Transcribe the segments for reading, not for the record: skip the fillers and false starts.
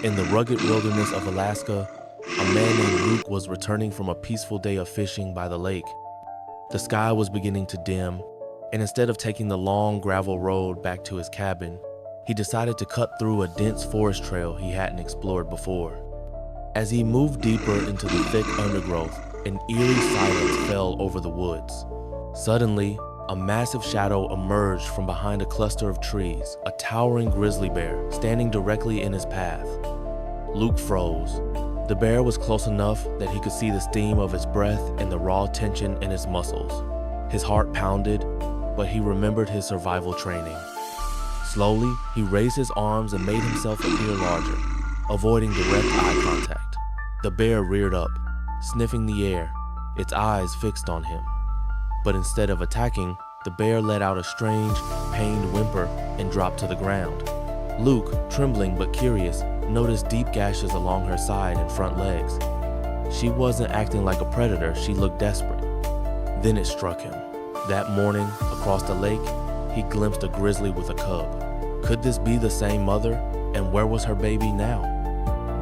In the rugged wilderness of Alaska, a man named Luke was returning from a peaceful day of fishing by the lake. The sky was beginning to dim, and instead of taking the long gravel road back to his cabin, he decided to cut through a dense forest trail he hadn't explored before. As he moved deeper into the thick undergrowth, an eerie silence fell over the woods. Suddenly, a massive shadow emerged from behind a cluster of trees, a towering grizzly bear standing directly in his path. Luke froze. The bear was close enough that he could see the steam of his breath and the raw tension in his muscles. His heart pounded, but he remembered his survival training. Slowly, he raised his arms and made himself appear larger, avoiding direct eye contact. The bear reared up, sniffing the air, its eyes fixed on him. But instead of attacking, the bear let out a strange, pained whimper and dropped to the ground. Luke, trembling but curious, noticed deep gashes along her side and front legs. She wasn't acting like a predator, she looked desperate. Then it struck him. That morning, across the lake, he glimpsed a grizzly with a cub. Could this be the same mother? And where was her baby now?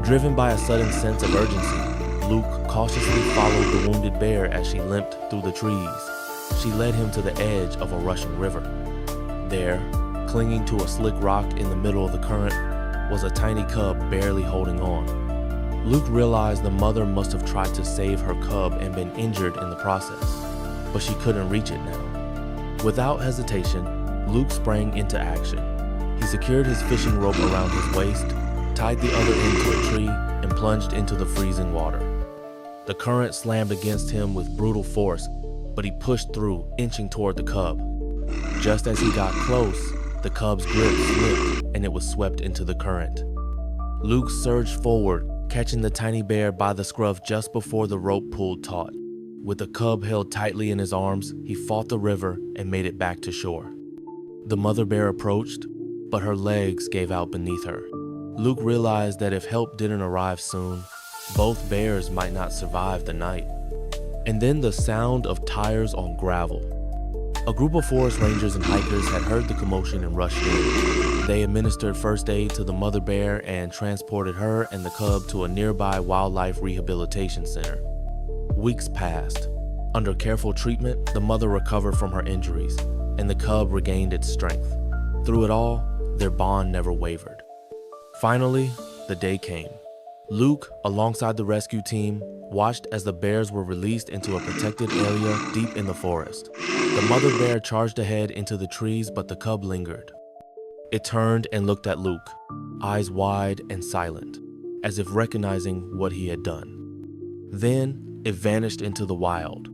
Driven by a sudden sense of urgency, Luke cautiously followed the wounded bear as she limped through the trees. She led him to the edge of a rushing river. There, clinging to a slick rock in the middle of the current, was a tiny cub barely holding on. Luke realized the mother must have tried to save her cub and been injured in the process, but she couldn't reach it now. Without hesitation, Luke sprang into action. He secured his fishing rope around his waist, tied the other end to a tree, and plunged into the freezing water. The current slammed against him with brutal force, but he pushed through, inching toward the cub. Just as he got close, the cub's grip slipped and it was swept into the current. Luke surged forward, catching the tiny bear by the scruff just before the rope pulled taut. With the cub held tightly in his arms, he fought the river and made it back to shore. The mother bear approached, but her legs gave out beneath her. Luke realized that if help didn't arrive soon, both bears might not survive the night. And then the sound of tires on gravel. A group of forest rangers and hikers had heard the commotion and rushed in. They administered first aid to the mother bear and transported her and the cub to a nearby wildlife rehabilitation center. Weeks passed. Under careful treatment, the mother recovered from her injuries, and the cub regained its strength. Through it all, their bond never wavered. Finally, the day came. Luke, alongside the rescue team, watched as the bears were released into a protected area deep in the forest. The mother bear charged ahead into the trees, but the cub lingered. It turned and looked at Luke, eyes wide and silent, as if recognizing what he had done. Then it vanished into the wild.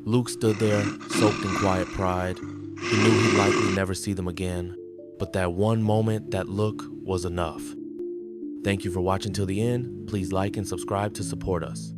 Luke stood there, soaked in quiet pride. He knew he'd likely never see them again, but that one moment, that look, was enough. Thank you for watching till the end. Please like and subscribe to support us.